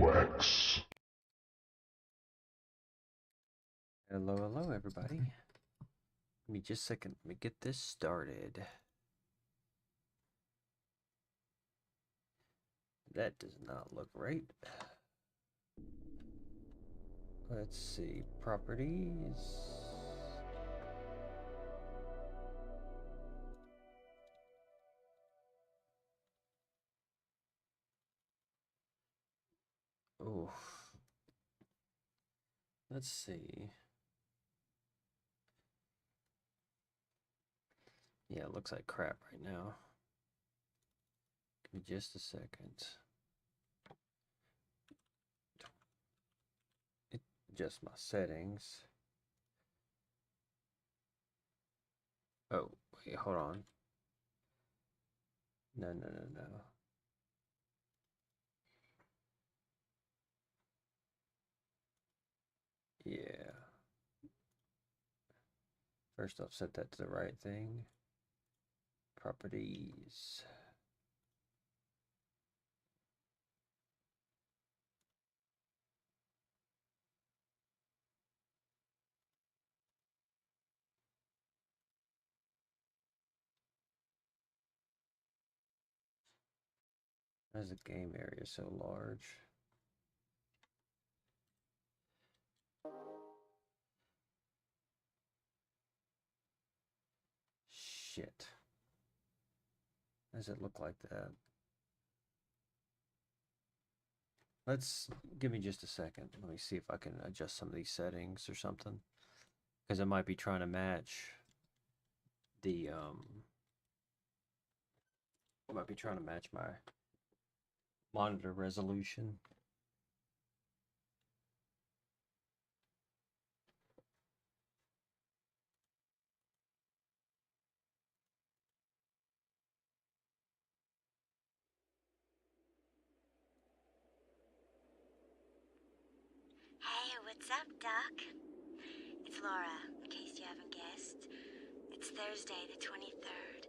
Wax. Hello, everybody. Give me just a second. Let me get this started. That does not look right. Let's see. Properties. Oh. Let's see. Yeah, it looks like crap right now. Give me just a second. Adjust my settings. Oh, wait, hold on. No. Yeah. First off, set that to the right thing. Properties. Why is the game area so large? Shit. Does it look like that? Give me just a second. Let me see if I can adjust some of these settings or something. Because I might be trying to match the, I might be trying to match my monitor resolution. Hey, what's up, Doc? It's Laura, in case you haven't guessed. It's Thursday the 23rd,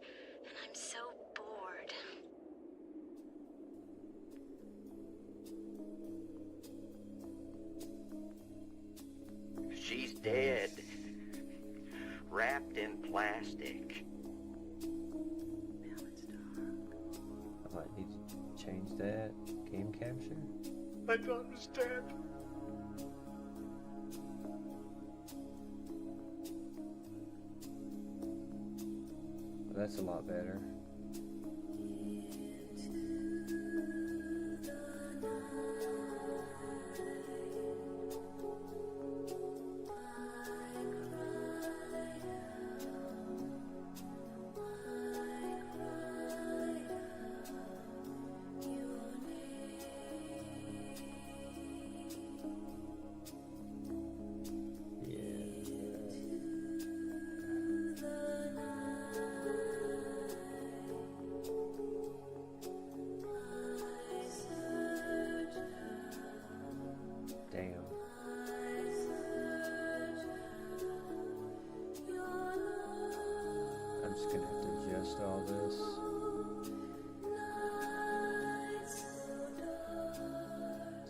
and I'm so bored. She's dead. Wrapped in plastic. I might need to change that. Game capture? My daughter's dead. Well, that's a lot better.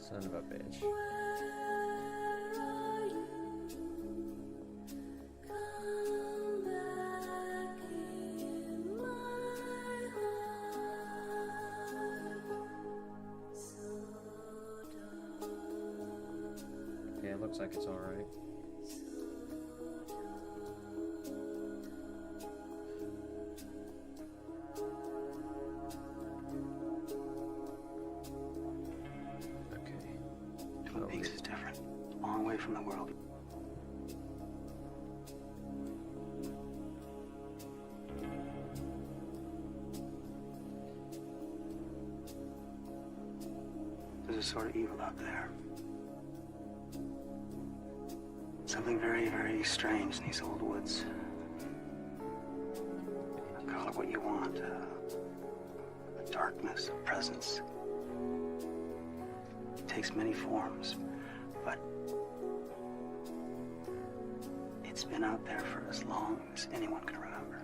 Son of a bitch. Yeah, it looks like it's alright. Twin Peaks is different. It's a long way from the world. There's a sort of evil out there. Something very, very strange in these old woods. Call it what you want. A darkness, a presence. It takes many forms, but it's been out there for as long as anyone can remember.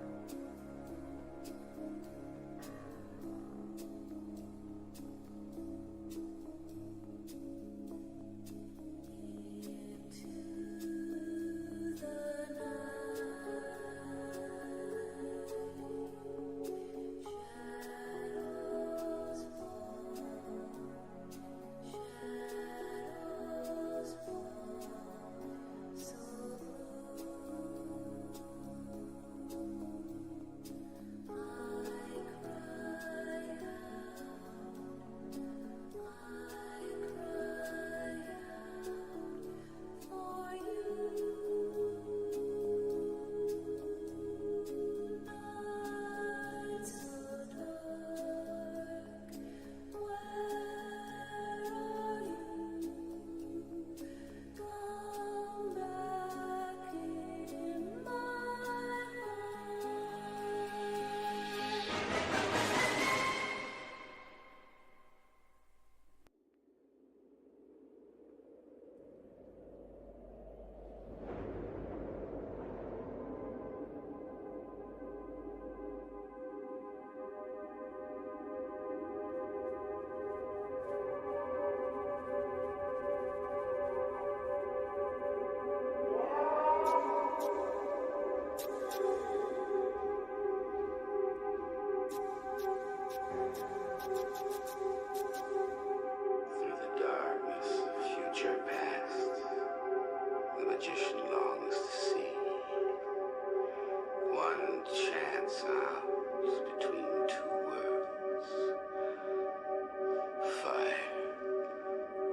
chance, huh? Is between two words. Fire.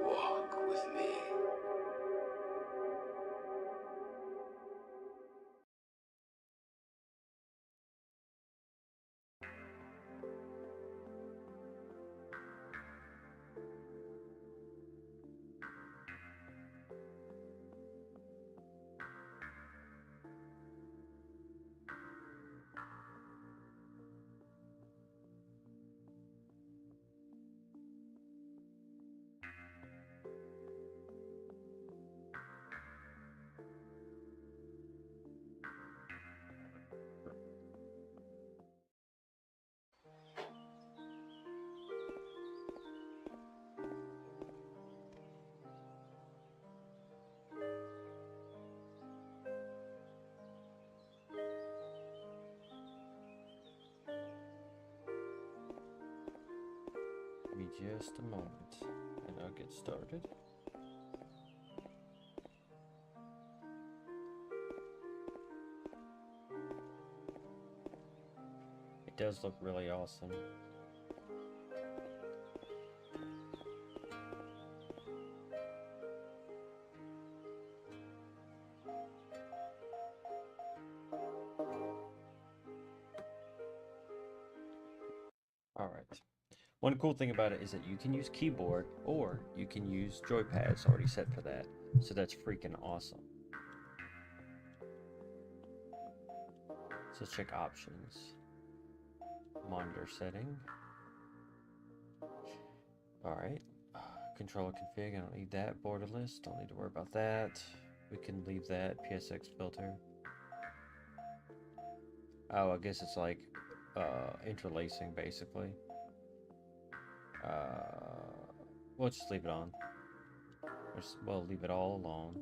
Walk with me. Give me just a moment, and I'll get started. It does look really awesome. Alright. One cool thing about it is that you can use keyboard or you can use joypads already set for that. So that's freaking awesome. So let's check options. Monitor setting. Alright. Controller config, I don't need that. Borderless, don't need to worry about that. We can leave that. PSX filter. Oh, I guess it's like interlacing basically. We'll just leave it on. We'll leave it all alone.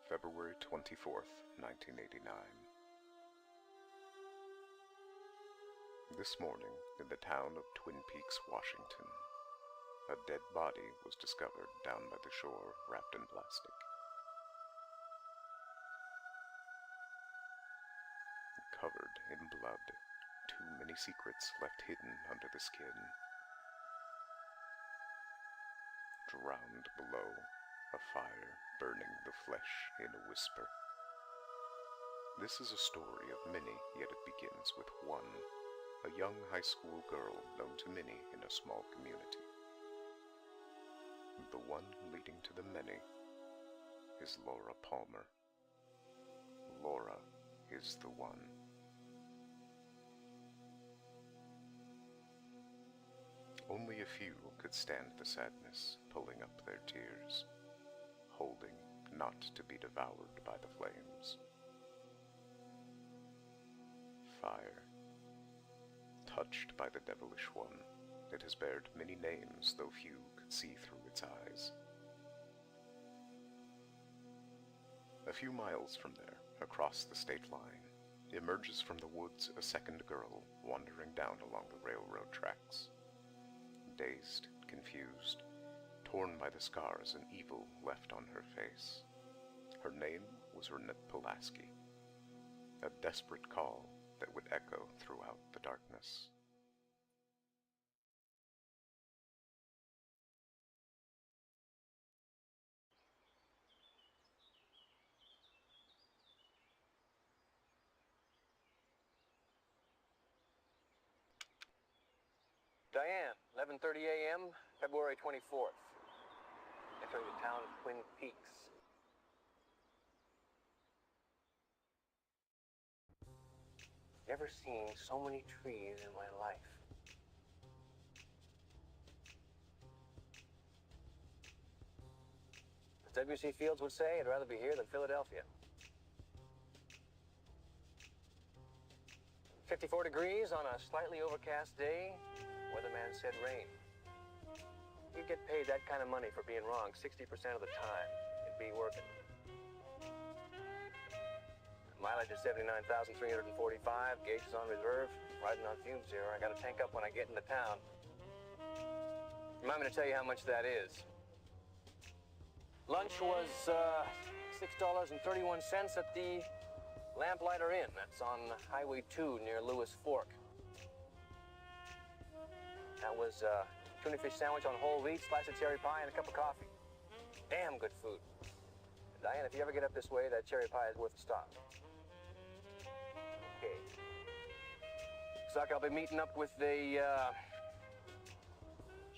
February 24th, 1989. This morning, in the town of Twin Peaks, Washington, a dead body was discovered down by the shore, wrapped in plastic. Covered in blood, too many secrets left hidden under the skin. Drowned below, a fire burning the flesh in a whisper. This is a story of many, yet it begins with one, a young high school girl known to many in a small community. The one leading to the many is Laura Palmer. Laura is the one. Only a few could stand the sadness, pulling up their tears, holding not to be devoured by the flames. Fire. Touched by the devilish one, it has bared many names, though few could see through its eyes. A few miles from there, across the state line, emerges from the woods a second girl wandering down along the railroad tracks. Dazed, confused, torn by the scars and evil left on her face. Her name was Renette Pulaski, a desperate call that would echo throughout the darkness. Diane, 11:30 a.m., February 24th. Entering the town of Twin Peaks. Never seen so many trees in my life. As W.C. Fields would say, I'd rather be here than Philadelphia. 54 degrees on a slightly overcast day. Weatherman said rain. You'd get paid that kind of money for being wrong 60% of the time. It'd be working. Mileage is 79,345. Gauge is on reserve. Riding on fumes here. I gotta tank up when I get into town. Remind me to tell you how much that is. Lunch was $6.31 at the Lamplighter Inn. That's on Highway 2 near Lewis Fork. That was tuna fish sandwich on whole wheat, slice of cherry pie, and a cup of coffee. Damn good food. Diane, if you ever get up this way, that cherry pie is worth a stop. Okay. Looks like I'll be meeting up with the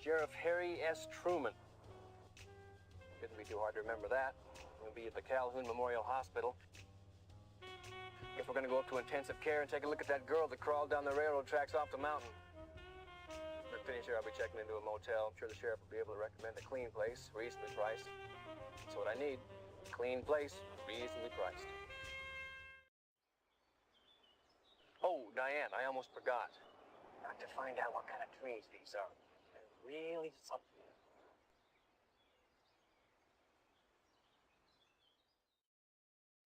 Sheriff Harry S. Truman. Shouldn't be too hard to remember that. We'll be at the Calhoun Memorial Hospital. Guess we're gonna go up to intensive care and take a look at that girl that crawled down the railroad tracks off the mountain. When I finish here, I'll be checking into a motel. I'm sure the sheriff will be able to recommend a clean place, reasonably priced. That's what I need. Clean place, reasonably priced. Oh, Diane, I almost forgot. Got to find out what kind of trees these are. They're really something.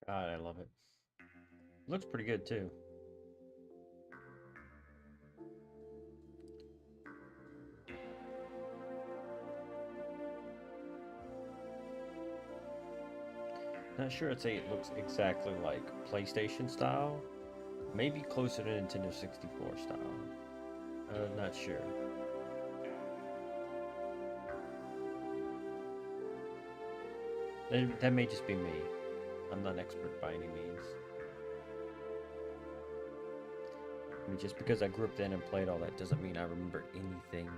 God, I love it. Looks pretty good too. Not sure I'd say it looks exactly like PlayStation style. Maybe closer to Nintendo 64 style. Not sure. That may just be me. I'm not an expert by any means. I mean, just because I grew up then and played all that doesn't mean I remember anything.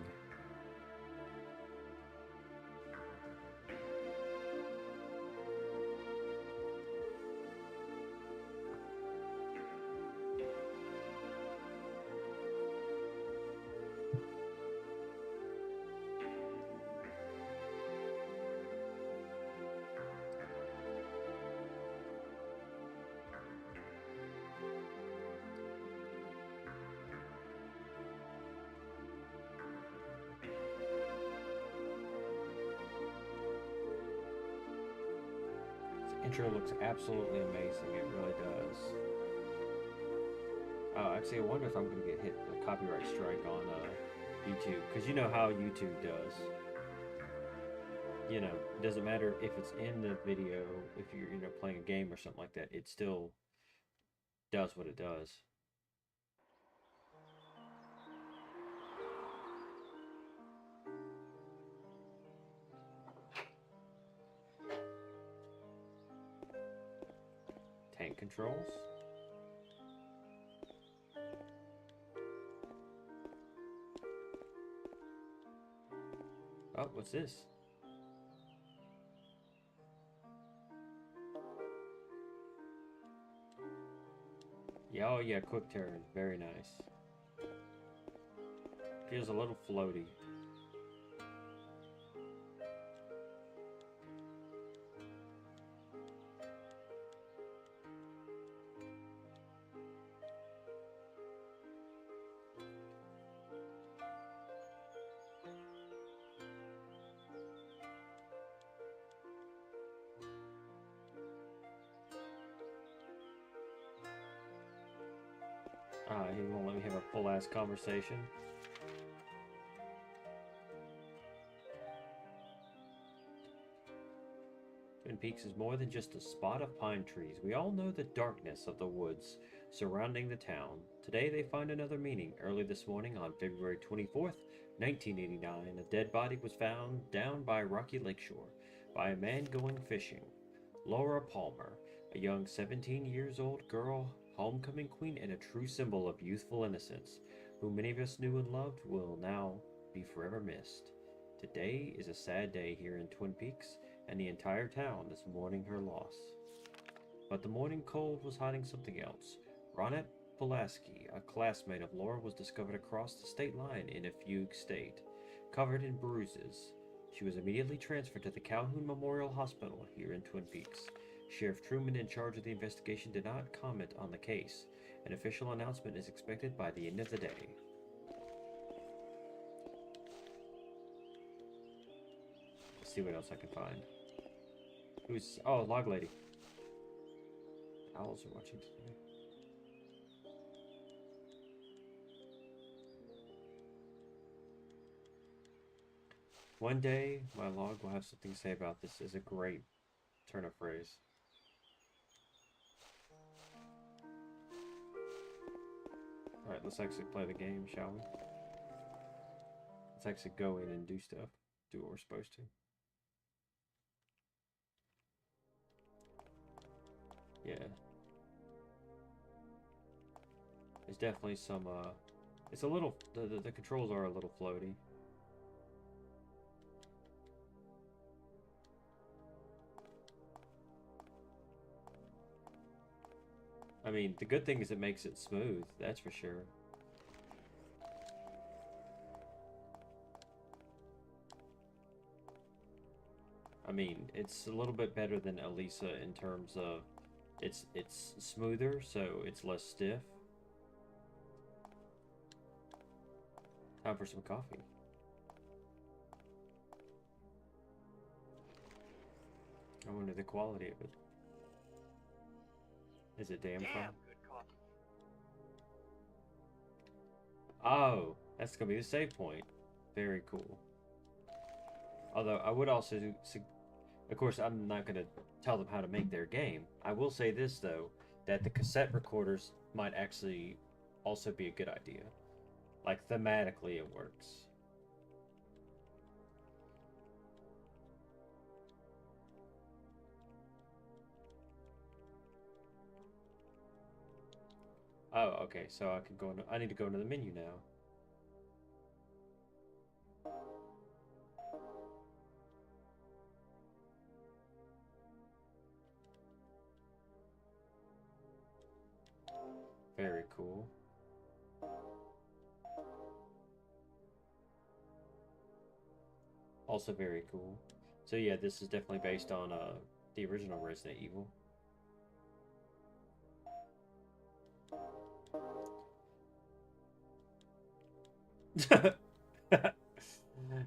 Intro looks absolutely amazing. It really does. Actually, I wonder if I'm going to get hit a copyright strike on YouTube, because you know how YouTube does. You know, it doesn't matter if it's in the video, if you're playing a game or something like that, it still does what it does. Tank controls. Oh, what's this? Yeah, oh yeah, quick turn. Very nice. Feels a little floaty. He won't let me have a full-ass conversation. Twin Peaks is more than just a spot of pine trees. We all know the darkness of the woods surrounding the town. Today they find another meaning. Early this morning on February 24th, 1989, a dead body was found down by Rocky Lakeshore by a man going fishing. Laura Palmer, a young 17-years-old girl, homecoming queen and a true symbol of youthful innocence, who many of us knew and loved, will now be forever missed. Today is a sad day here in Twin Peaks, and the entire town is mourning her loss. But the morning cold was hiding something else. Ronette Pulaski, a classmate of Laura, was discovered across the state line in a fugue state, covered in bruises. She was immediately transferred to the Calhoun Memorial Hospital here in Twin Peaks. Sheriff Truman, in charge of the investigation, did not comment on the case. An official announcement is expected by the end of the day. Let's see what else I can find. Oh, Log Lady. Owls are watching today. One day, my log will have something to say about this. Is a great turn of phrase. Alright, let's actually play the game, shall we? Let's actually go in and do stuff. Do what we're supposed to. Yeah. There's definitely some, it's a little, the controls are a little floaty. I mean, the good thing is it makes it smooth, that's for sure. I mean, it's a little bit better than Elisa in terms of it's smoother, so it's less stiff. Time for some coffee. I wonder the quality of it. Is it damn fine? Good coffee. Oh, that's gonna be the save point. Very cool. Although I would also, of course, I'm not gonna tell them how to make their game. I will say this though, that the cassette recorders might actually also be a good idea. Like thematically, it works. Oh, okay. So I can go into. I need to go into the menu now. Very cool. Also very cool. So yeah, this is definitely based on the original Resident Evil.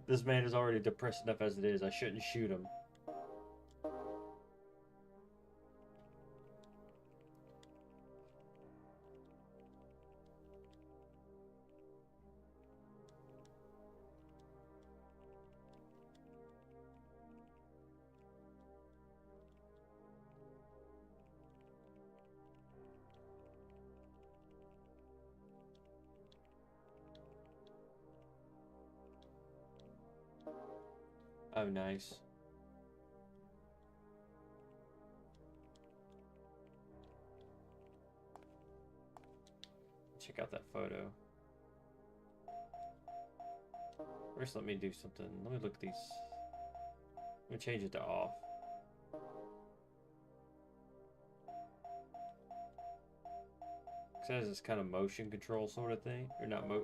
This man is already depressed enough as it is. I shouldn't shoot him. Oh, nice. Check out that photo. First, let me do something. Let me look at these. Let me change it to off. It has this kind of motion control sort of thing. Or not kind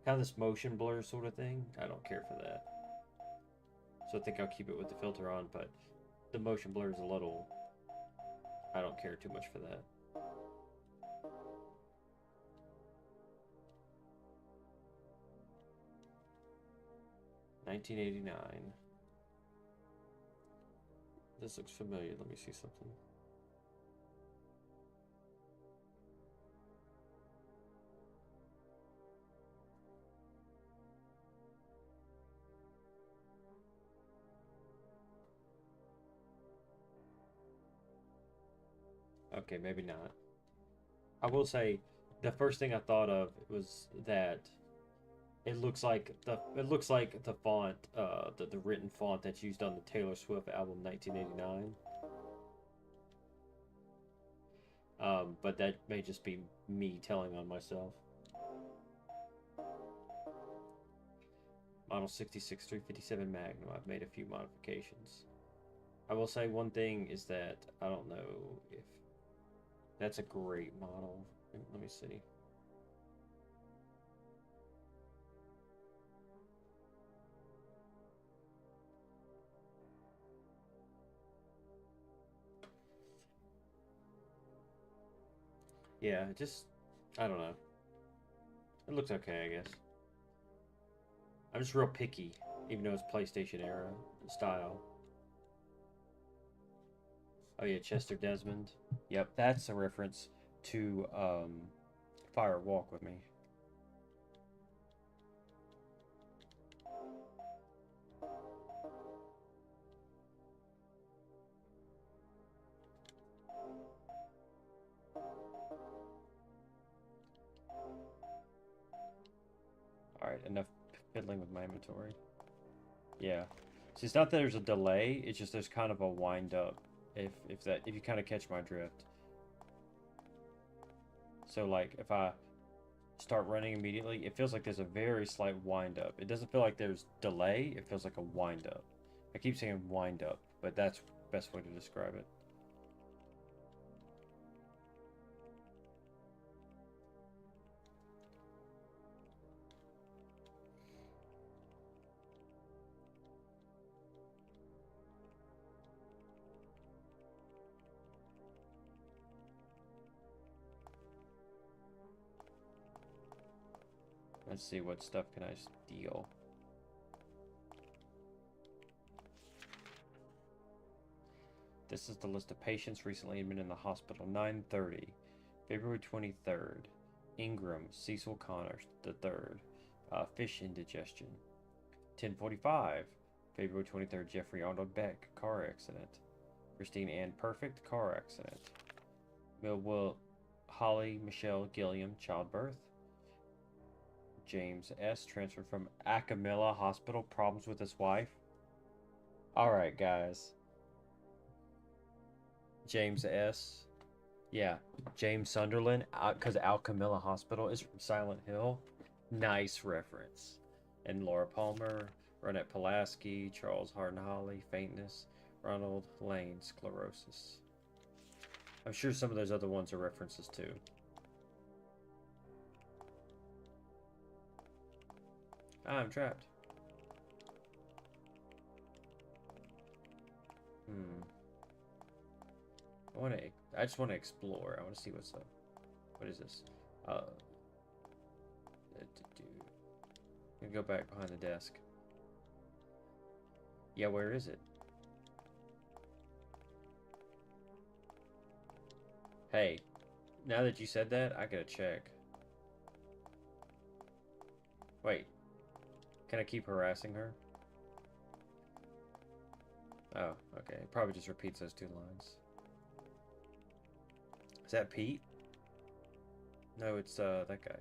of this motion blur sort of thing. I don't care for that. So I think I'll keep it with the filter on, but the motion blur is a little... I don't care too much for that. $19.89. This looks familiar. Let me see something. Okay, maybe not. I will say, the first thing I thought of was that it looks like the font, the written font that's used on the Taylor Swift album 1989. But that may just be me telling on myself. Model 66 357 Magnum. I've made a few modifications. I will say one thing is that I don't know if that's a great model. Let me see. Yeah, just, I don't know. It looks okay, I guess. I'm just real picky, even though it's PlayStation era style. Oh yeah, Chester Desmond. Yep, that's a reference to Fire Walk with Me. Alright, enough fiddling with my inventory. Yeah. See, it's not that there's a delay, it's just there's kind of a wind up. If you kind of catch my drift. So like if I start running immediately, it feels like there's a very slight wind up. It doesn't feel like there's delay, it feels like a wind up. I keep saying wind up, but that's the best way to describe it. Let's see, what stuff can I steal? This is the list of patients recently admitted in the hospital. 9:30, February 23rd. Ingram Cecil Connor III, fish indigestion. 10:45, February 23rd. Jeffrey Arnold Beck, car accident. Christine Ann Perfect, car accident. Millwell Holly Michelle Gilliam, childbirth. James S. transferred from Acamilla Hospital, problems with his wife. Alright, guys. James S. Yeah, James Sunderland, because Alcamilla Hospital is from Silent Hill. Nice reference. And Laura Palmer, Ronette Pulaski, Charles Harden-Holly, faintness. Ronald Lane, sclerosis. I'm sure some of those other ones are references too. I'm trapped. I just want to explore. I want to see what's up. What is this? I'm gonna go back behind the desk. Yeah, where is it? Hey, now that you said that, I gotta check. Wait. Can I keep harassing her? Oh, okay. It probably just repeats those two lines. Is that Pete? No, it's that guy.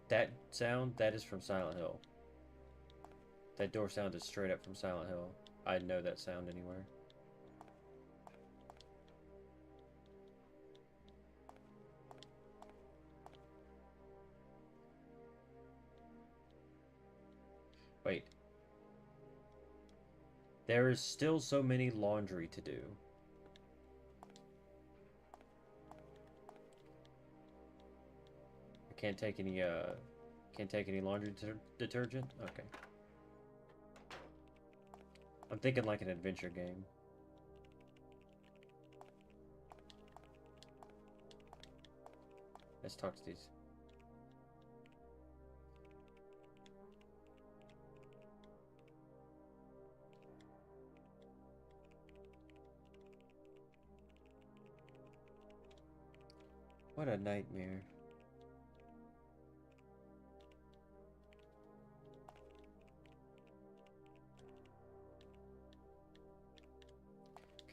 That sound, that is from Silent Hill. That door sound is straight up from Silent Hill. I know that sound anywhere. Wait. There is still so many laundry to do. I can't take any laundry detergent? Okay. I'm thinking like an adventure game. Let's talk to these. What a nightmare.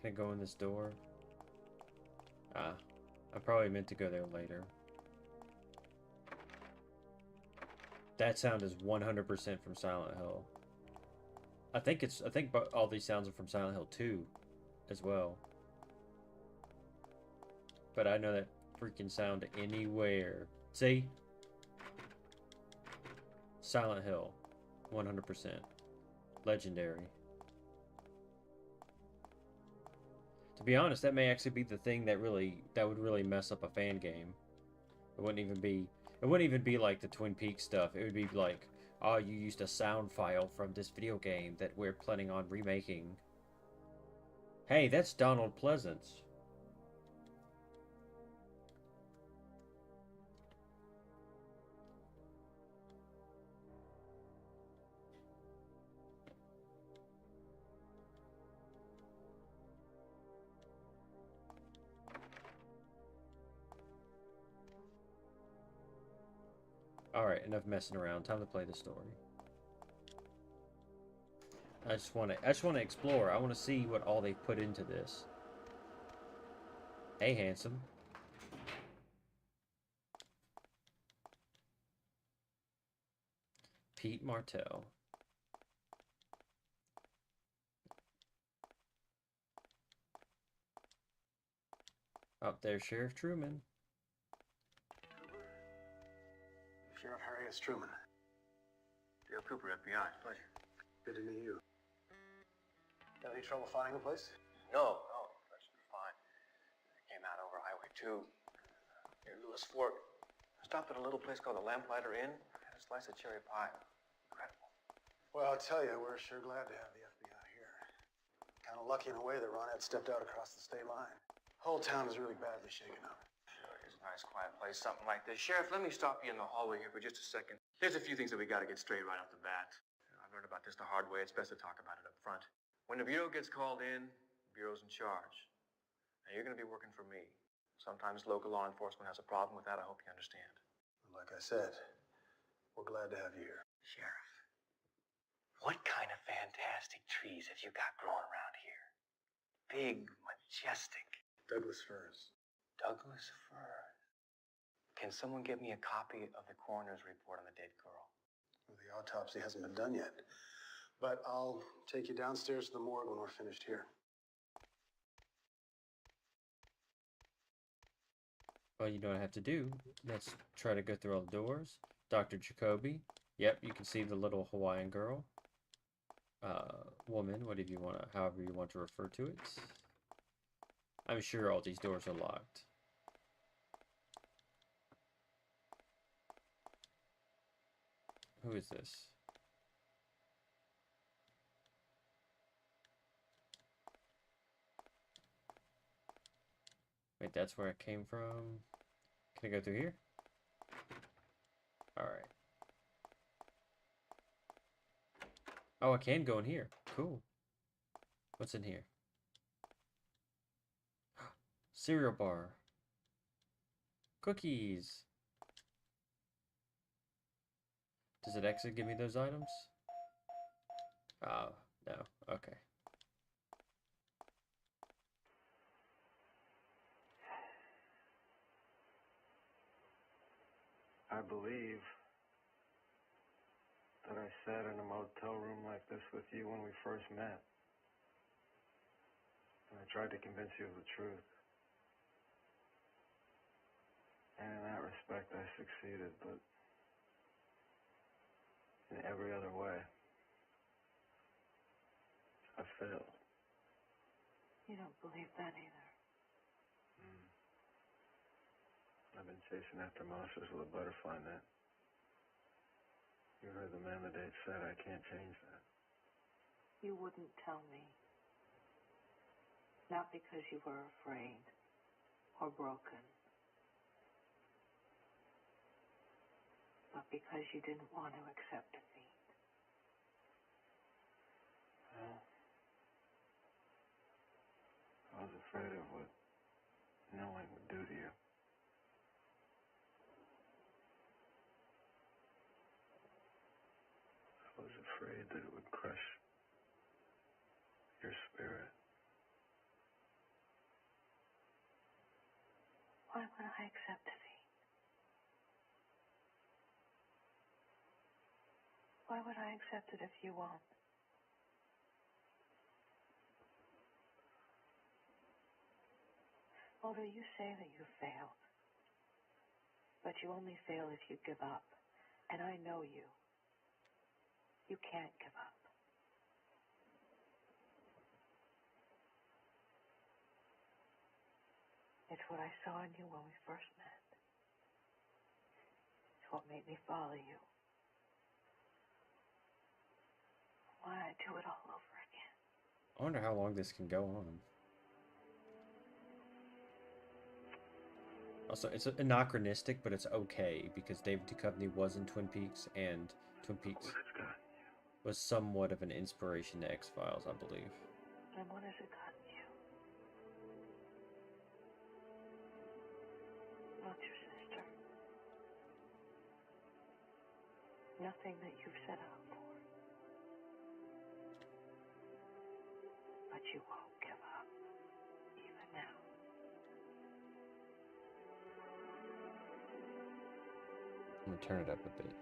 Can I go in this door? Ah, I probably meant to go there later. That sound is 100% from Silent Hill. I think all these sounds are from Silent Hill 2 as well. But I know that freaking sound anywhere. See? Silent Hill. 100%. Legendary. To be honest, that may actually be the thing that would really mess up a fan game. It wouldn't even be like the Twin Peaks stuff. It would be like Oh, you used a sound file from this video game that we're planning on remaking. Hey, that's Donald Pleasance. Alright, enough messing around. Time to play the story. I just wanna explore. I wanna see what all they've put into this. Hey, handsome. Pete Martell. Up there, Sheriff Truman. Sheriff Harry S. Truman. Dale Cooper, FBI. Pleasure. Good to meet you. Have any trouble finding the place? No, that should be fine. I came out over Highway 2 near Lewis Fork. Stopped at a little place called the Lamplighter Inn. Had a slice of cherry pie. Incredible. Well, I'll tell you, we're sure glad to have the FBI here. Kind of lucky in a way that Ronette stepped out across the state line. The whole town is really badly shaken up. Sure, it's a nice, quiet place, something like this. Sheriff, let me stop you in the hallway here for just a second. There's a few things that we got to get straight right off the bat. I've learned about this the hard way. It's best to talk about it up front. When the Bureau gets called in, the Bureau's in charge. And you're going to be working for me. Sometimes local law enforcement has a problem with that. I hope you understand. Like I said, we're glad to have you here. Sheriff, what kind of fantastic trees have you got growing around here? Big, majestic. Douglas firs. Douglas firs. Can someone get me a copy of the coroner's report on the dead girl? Well, the autopsy hasn't been done yet. But I'll take you downstairs to the morgue when we're finished here. Well, you know what I have to do. Let's try to go through all the doors. Dr. Jacoby. Yep, you can see the little Hawaiian girl. Woman, whatever you want to, however you want to refer to it. I'm sure all these doors are locked. Who is this? Wait, that's where I came from. Can I go through here? Alright. Oh, I can go in here. Cool. What's in here? Cereal bar. Cookies. Does it actually give me those items? Oh, no. Okay. I believe that I sat in a motel room like this with you when we first met. And I tried to convince you of the truth. And in that respect, I succeeded, but in every other way, I failed. You don't believe that either. I've been chasing after monsters with a butterfly net. You heard the man the date said I can't change that. You wouldn't tell me. Not because you were afraid or broken, but because you didn't want to accept defeat. Well, I was afraid of what knowing would do to you. I was afraid that it would crush your spirit. Why would I accept defeat? Why would I accept it if you won't? Although you say that you failed, but you only fail if you give up. And I know you. You can't give up. It's what I saw in you when we first met. It's what made me follow you. why I do it all over again. I wonder how long this can go on. Also, it's anachronistic, but it's okay because David Duchovny was in Twin Peaks, and Twin Peaks was somewhat of an inspiration to X-Files, I believe. And what has it gotten you? Not your sister. Nothing that you've set out for. But you won't give up, even now. I'm gonna turn it up a bit.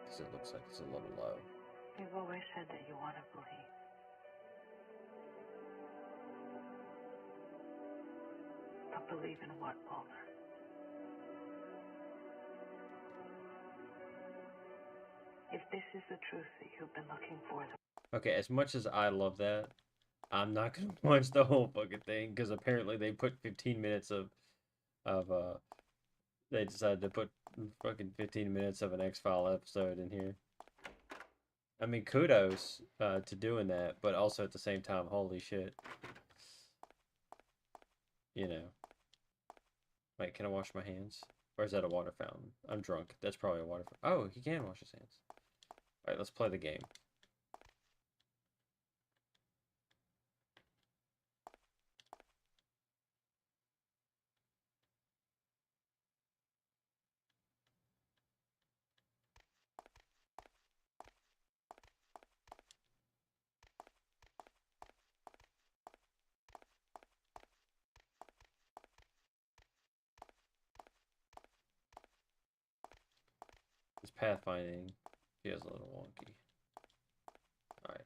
Because it looks like it's a little low. You've always said that you want to believe. But believe in what, Mulder? If this is the truth that you've been looking for, Okay, as much as I love that, I'm not gonna watch the whole fucking thing because apparently they put 15 minutes of they decided to put fucking 15 minutes of an X-File episode in here. I mean, kudos to doing that, but also at the same time, holy shit. You know. Wait, can I wash my hands? Or is that a water fountain? I'm drunk. That's probably a water fountain. Oh, he can wash his hands. Alright, let's play the game. This pathfinding feels a little wonky. Alright.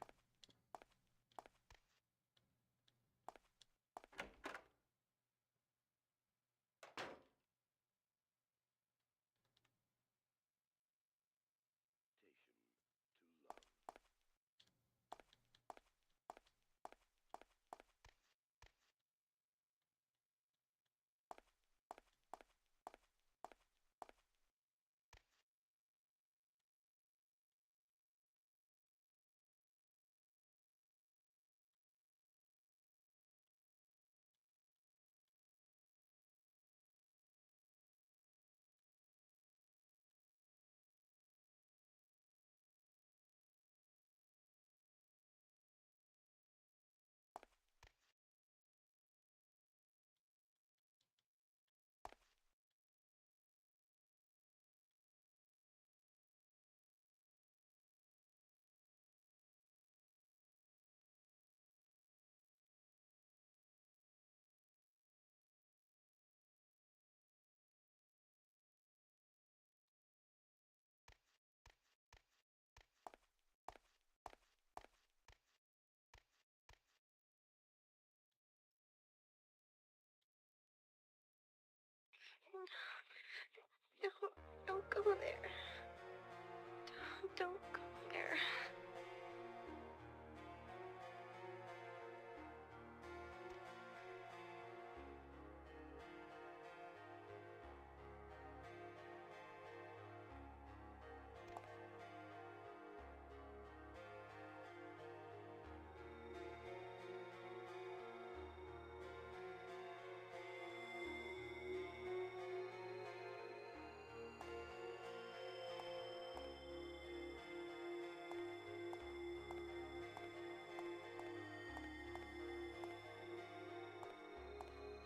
No, don't go there. Don't go there.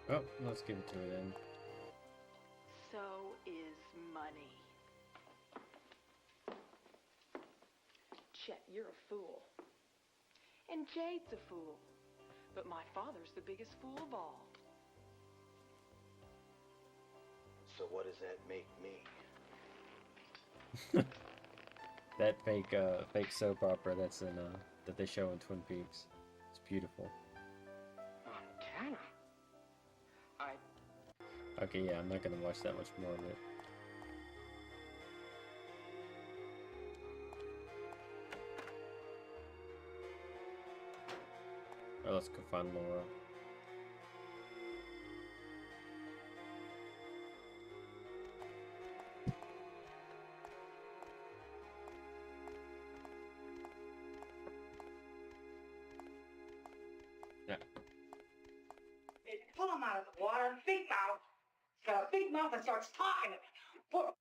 Oh, let's give it to her then. So is money. Chet, you're a fool. And Jade's a fool. But my father's the biggest fool of all. So what does that make me? That fake soap opera that's in that they show in Twin Peaks. It's beautiful. Montana? Okay, yeah, I'm not gonna watch that much more of it. Alright, let's go find Laura. out of the water. Big mouth. He's got a big mouth and starts talking to me. Poor...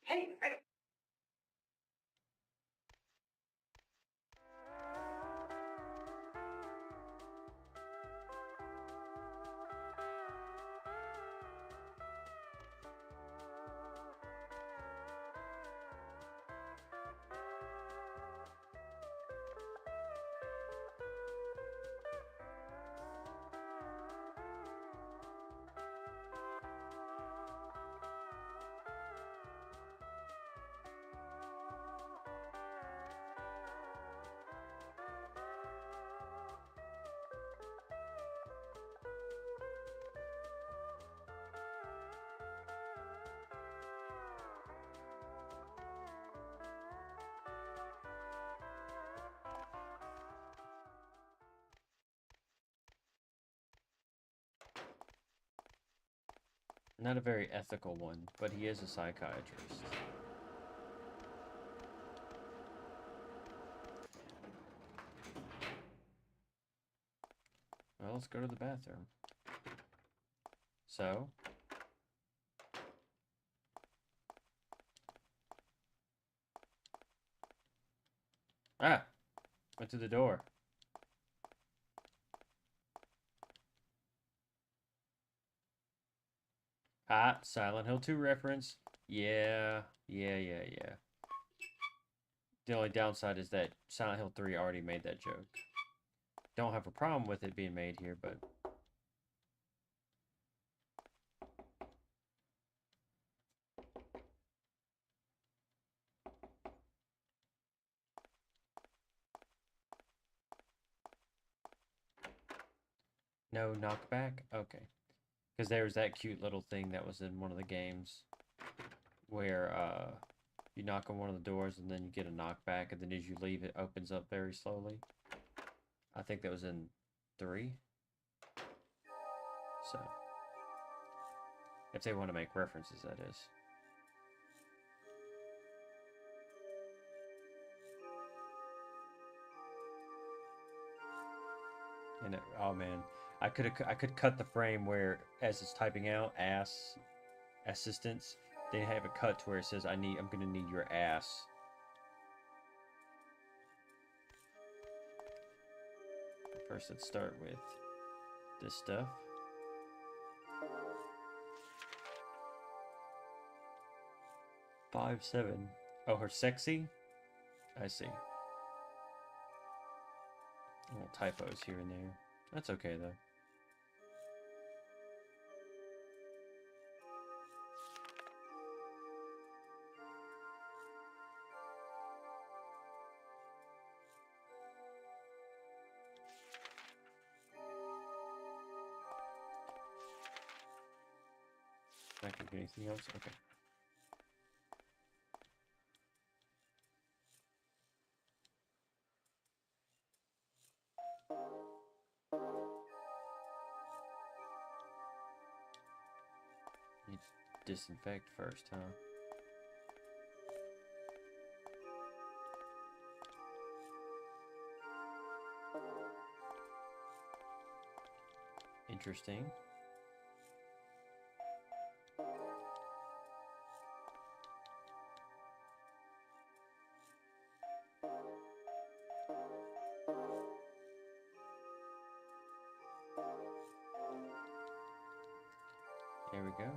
Hey, hey. Not a very ethical one, but he is a psychiatrist. Well, let's go to the bathroom. So? Ah! Went to the door. Ah, Silent Hill 2 reference. Yeah. The only downside is that Silent Hill 3 already made that joke. Don't have a problem with it being made here, but... No knockback? Okay. Because there was that cute little thing that was in one of the games where you knock on one of the doors and then you get a knockback, and then as you leave it opens up very slowly. I think that was in 3. So, if they want to make references, that is. And oh man, I could cut the frame where as it's typing out ass assistance, they have a cut to where it says I'm gonna need your ass. First, let's start with this stuff. Five, 7. Oh, her sexy? I see. Little typos here and there. That's okay, though. I can do anything else? Okay. Need to disinfect first, huh? Interesting. There we go.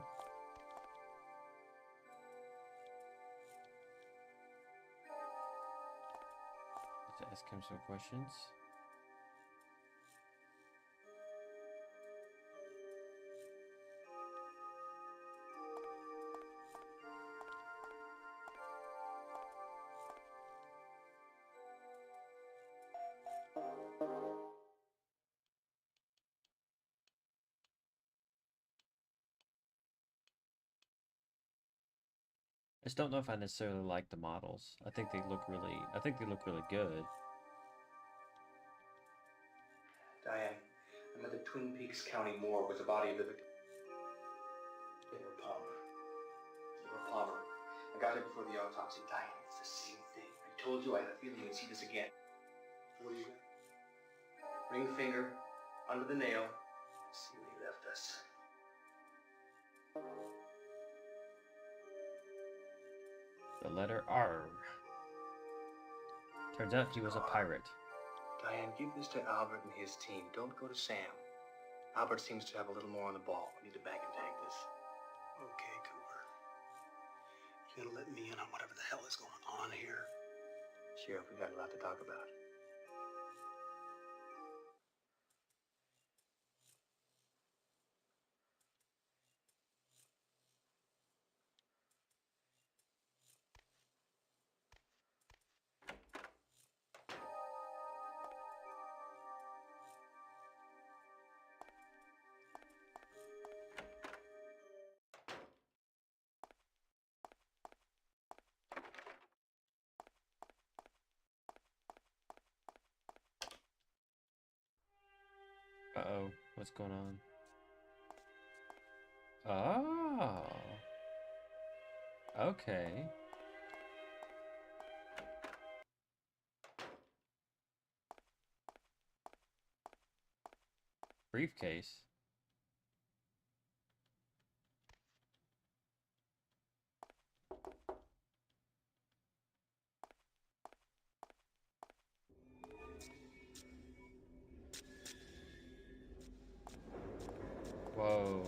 Let's ask him some questions. I just don't know if I necessarily like the models. I think they look really good. Diane, I'm at the Twin Peaks County morgue with the body of the victim. Edward Palmer. Edward Palmer. I got here before the autopsy. Diane, it's the same thing. I told you I had a feeling you'd see this again. What do you got? Ring finger, under the nail. Let's see where he left us. The letter R. Turns out he was a pirate. Diane, give this to Albert and his team. Don't go to Sam. Albert seems to have a little more on the ball. We need to bag and tag this. Okay, Cooper. You gonna let me in on whatever the hell is going on here? Sheriff, we got a lot to talk about. Uh-oh, what's going on? Oh. Okay. Briefcase. Whoa.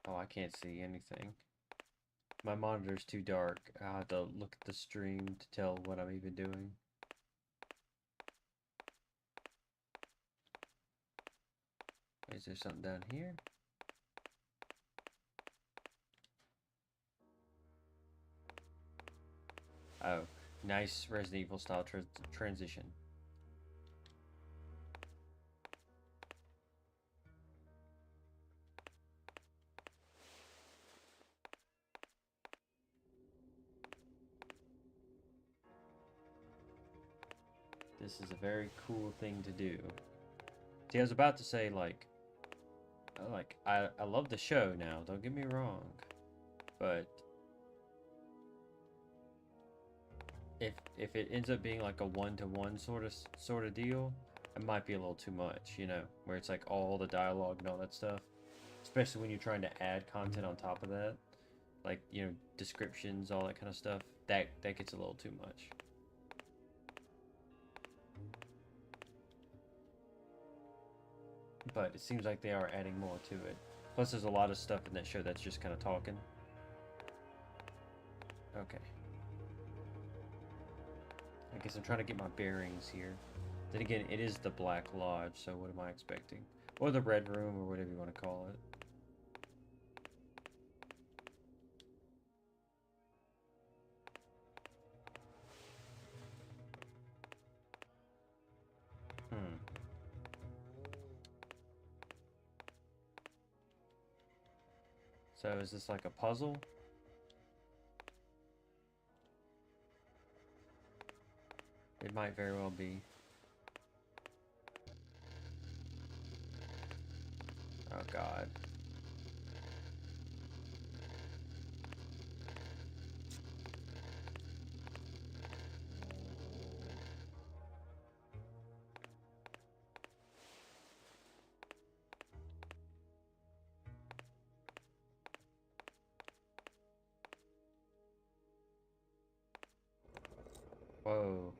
Oh, I can't see anything. My monitor's too dark. I'll have to look at the stream to tell what I'm even doing. Is there something down here? Oh, nice Resident Evil style transition. This is a very cool thing to do. See, I was about to say, I love the show now, don't get me wrong. But if it ends up being like a one-to-one sort of deal, it might be a little too much, you know, where it's like all the dialogue and all that stuff. Especially when you're trying to add content on top of that. Like, you know, descriptions, all that kind of stuff. That gets a little too much. But it seems like they are adding more to it. Plus, there's a lot of stuff in that show that's just kind of talking. Okay. I guess I'm trying to get my bearings here. Then again, it is the Black Lodge, so what am I expecting? Or the Red Room, or whatever you want to call it. So is this like a puzzle? It might very well be. Oh God. Whoa.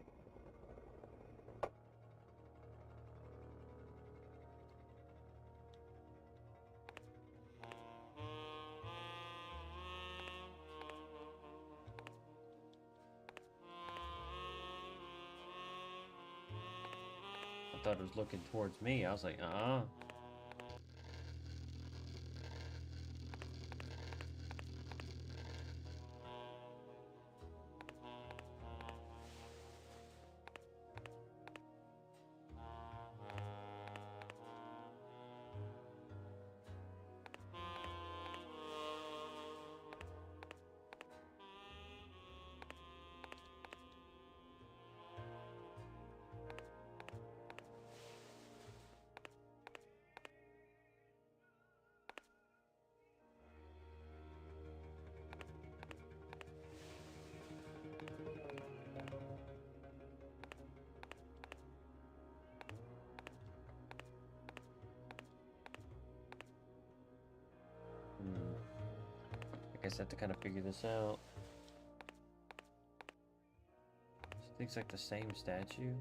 I thought it was looking towards me. I was like, have to kind of figure this out. This thing's like the same statue.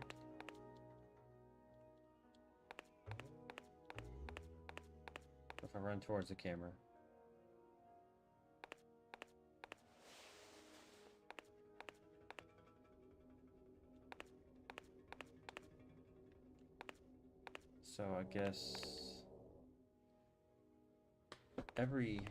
If I run towards the camera. So I guess every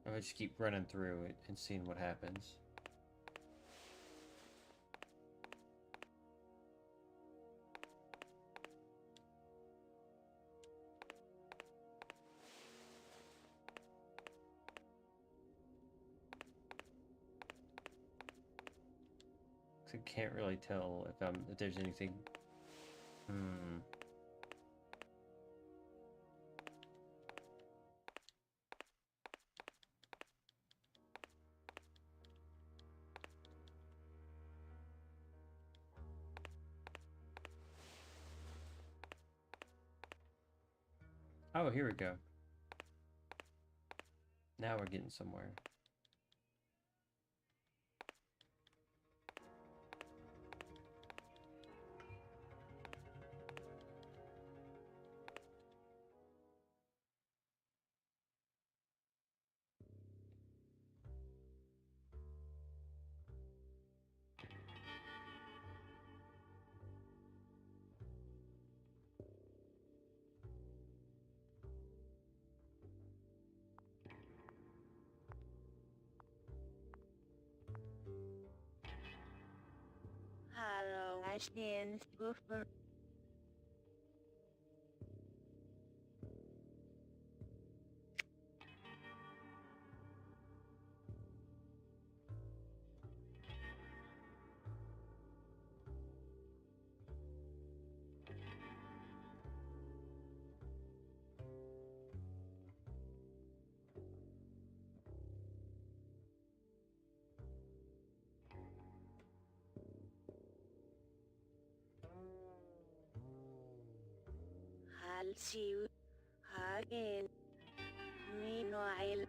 I just keep running through it and seeing what happens. I can't really tell if there's anything. Oh, here we go. Now we're getting somewhere. Hallo, I stand buffer. I'll see you again. Meanwhile.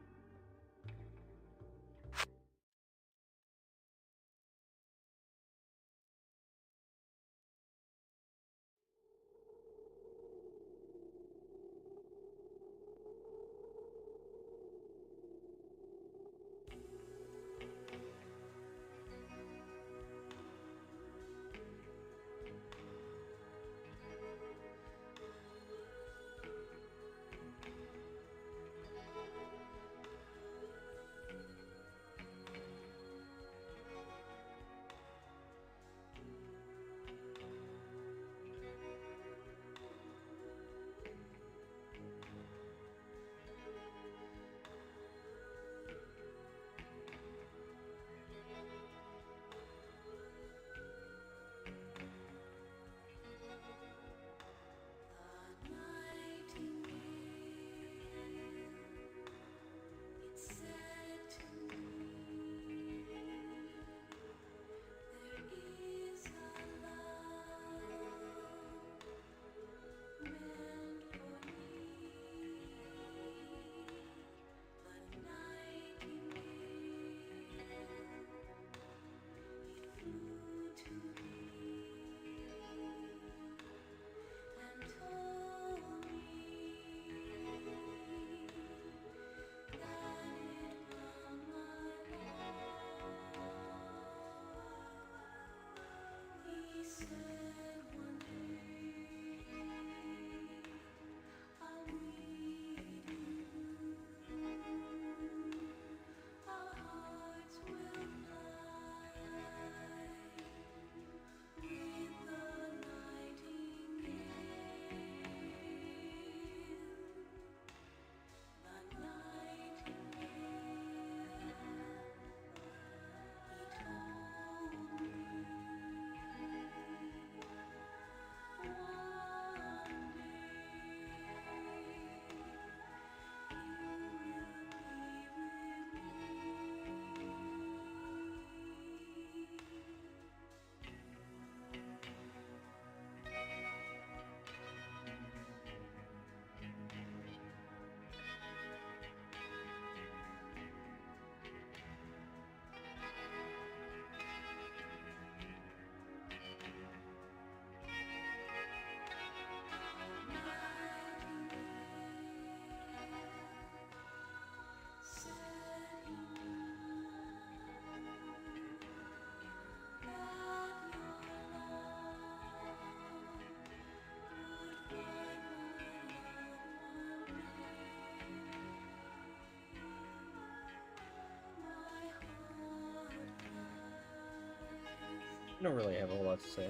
I don't really have a whole lot to say.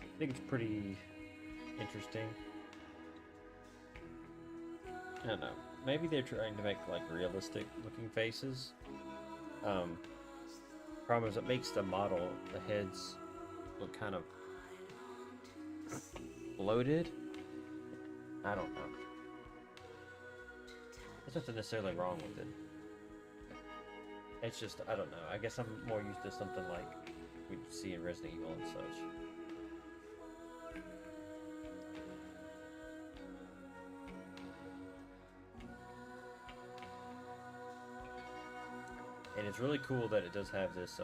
I think it's pretty interesting. I don't know. Maybe they're trying to make like realistic looking faces. Problem is it makes the model, the heads, look kind of bloated. I don't know. There's nothing necessarily wrong with it. It's just, I don't know. I guess I'm more used to something like we see in Resident Evil and such. And it's really cool that it does have this,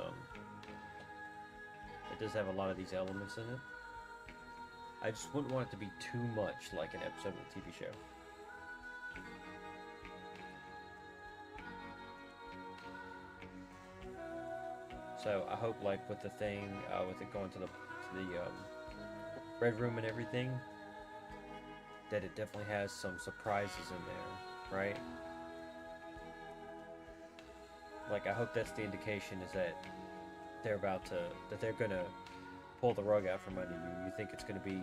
it does have a lot of these elements in it. I just wouldn't want it to be too much like an episode of a TV show. So I hope, like with the thing, with it going to the Red Room and everything, that it definitely has some surprises in there, right? Like, I hope that's the indication, is that they're about to, that they're gonna pull the rug out from under you. You think it's gonna be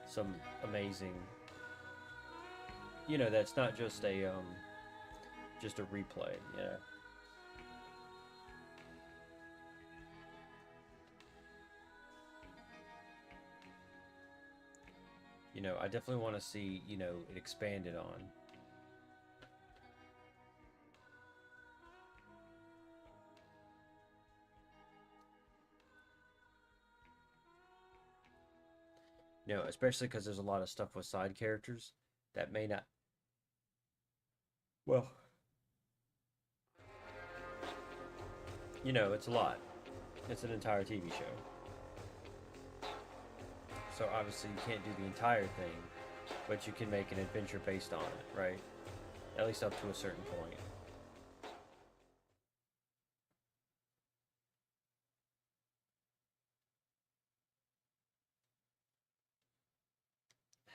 some amazing, you know, that's not just a replay, you know. You know, I definitely want to see, you know, it expanded on. You know, especially because there's a lot of stuff with side characters that may not... Well... You know, it's a lot. It's an entire TV show. So obviously you can't do the entire thing, but you can make an adventure based on it, right? At least up to a certain point.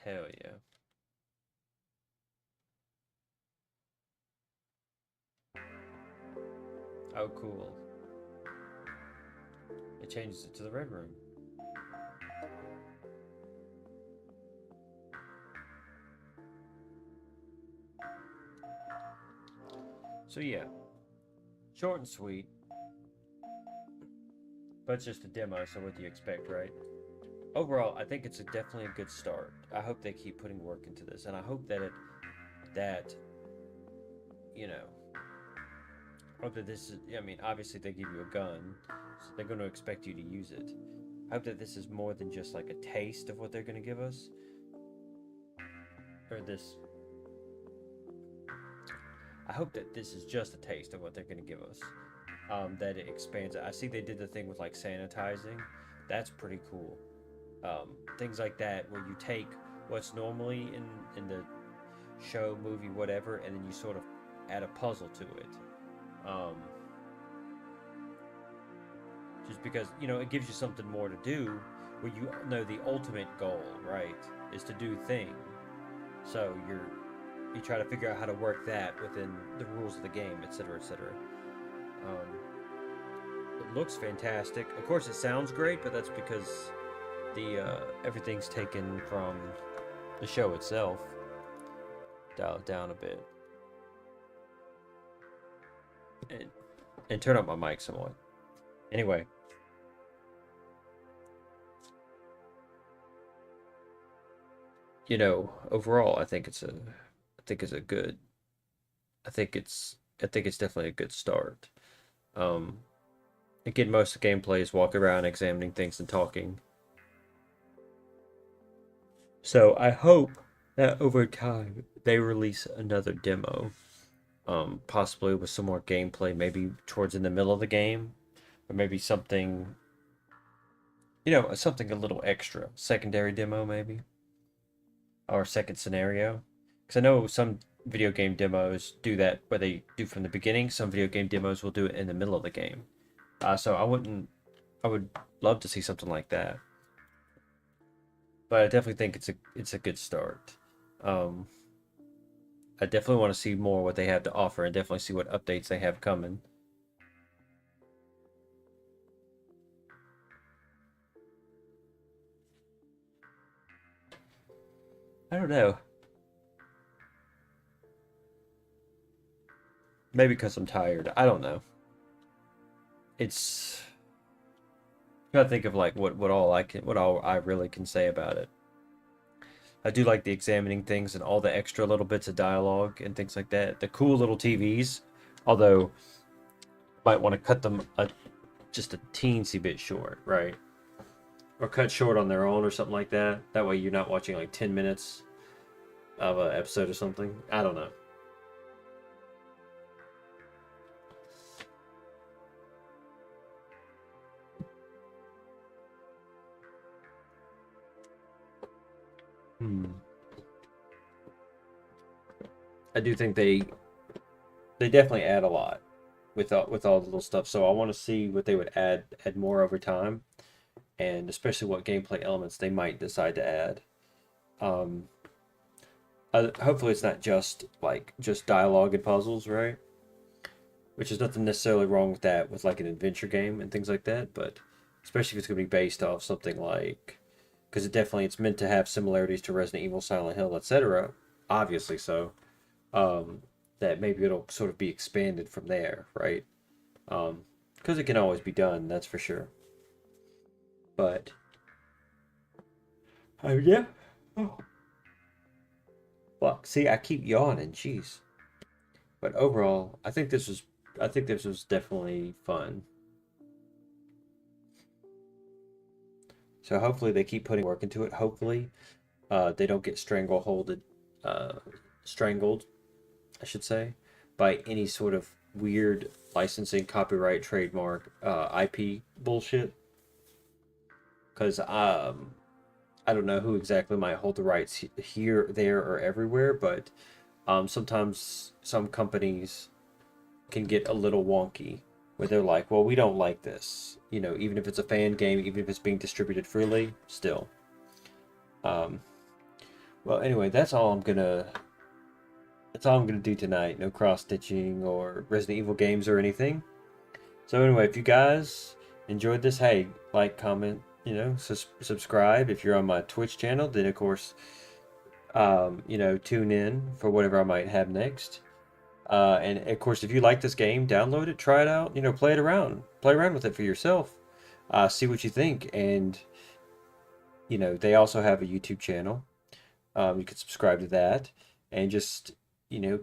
Hell yeah. Oh, cool. It changes it to the Red Room. So yeah, short and sweet, but it's just a demo, so what do you expect, right? Overall, I think it's definitely a good start. I hope they keep putting work into this, and I hope that you know, I hope that this is, I mean, obviously they give you a gun, so they're going to expect you to use it. I hope that this is more than just like a taste of what they're going to give us, or this. I hope that this is just a taste of what they're going to give us. That it expands. I see they did the thing with like sanitizing. That's pretty cool. Things like that where you take what's normally in the show, movie, whatever, and then you sort of add a puzzle to it. Just because, you know, it gives you something more to do where you know the ultimate goal, right, is to do thing. So you try to figure out how to work that within the rules of the game, etc., etc. It looks fantastic. Of course, it sounds great, but that's because the everything's taken from the show itself. Dial it down a bit, and turn up my mic somewhat. Anyway. You know, overall, I think it's definitely a good start. Again, most of the gameplay is walking around, examining things, and talking. So I hope that over time they release another demo, possibly with some more gameplay, maybe towards in the middle of the game, or maybe something, you know, something a little extra, secondary demo maybe, or second scenario. Because I know some video game demos do that where they do from the beginning. Some video game demos will do it in the middle of the game. So I would love to see something like that. But I definitely think it's a good start. I definitely want to see more what they have to offer, and definitely see what updates they have coming. I don't know. Maybe because I'm tired. I don't know. It's... I'm trying to think of like what all I really can say about it. I do like the examining things and all the extra little bits of dialogue and things like that. The cool little TVs, although might want to cut them just a teensy bit short, right? Or cut short on their own or something like that. That way you're not watching like 10 minutes of an episode or something. I don't know. I do think they definitely add a lot with all the little stuff. So I want to see what they would add more over time, and especially what gameplay elements they might decide to add. Hopefully it's not just dialogue and puzzles, right? Which is nothing necessarily wrong with that with like an adventure game and things like that, but especially if it's going to be based off something like, because it's meant to have similarities to Resident Evil, Silent Hill, etc. Obviously so. That maybe it'll sort of be expanded from there, right? Because it can always be done, that's for sure. But yeah. Oh. Fuck. See, I keep yawning. Jeez. But overall, I think this was definitely fun. So hopefully they keep putting work into it. Hopefully, they don't get strangled, I should say, by any sort of weird licensing, copyright, trademark, IP bullshit. Because I don't know who exactly might hold the rights here, there, or everywhere, but sometimes some companies can get a little wonky where they're like, well, we don't like this. You know, even if it's a fan game, even if it's being distributed freely, still. Well, anyway, that's all I'm gonna do tonight. No cross-stitching or Resident Evil games or anything. So anyway, if you guys enjoyed this, hey, like, comment, subscribe. If you're on my Twitch channel, then of course, tune in for whatever I might have next. And of course, if you like this game, download it, try it out, play around with it for yourself, see what you think. And they also have a YouTube channel. You can subscribe to that, and just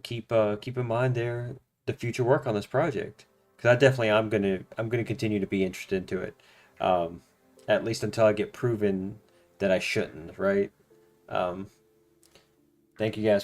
keep in mind the future work on this project, because I'm gonna continue to be interested into it, at least until I get proven that I shouldn't, right? Thank you guys for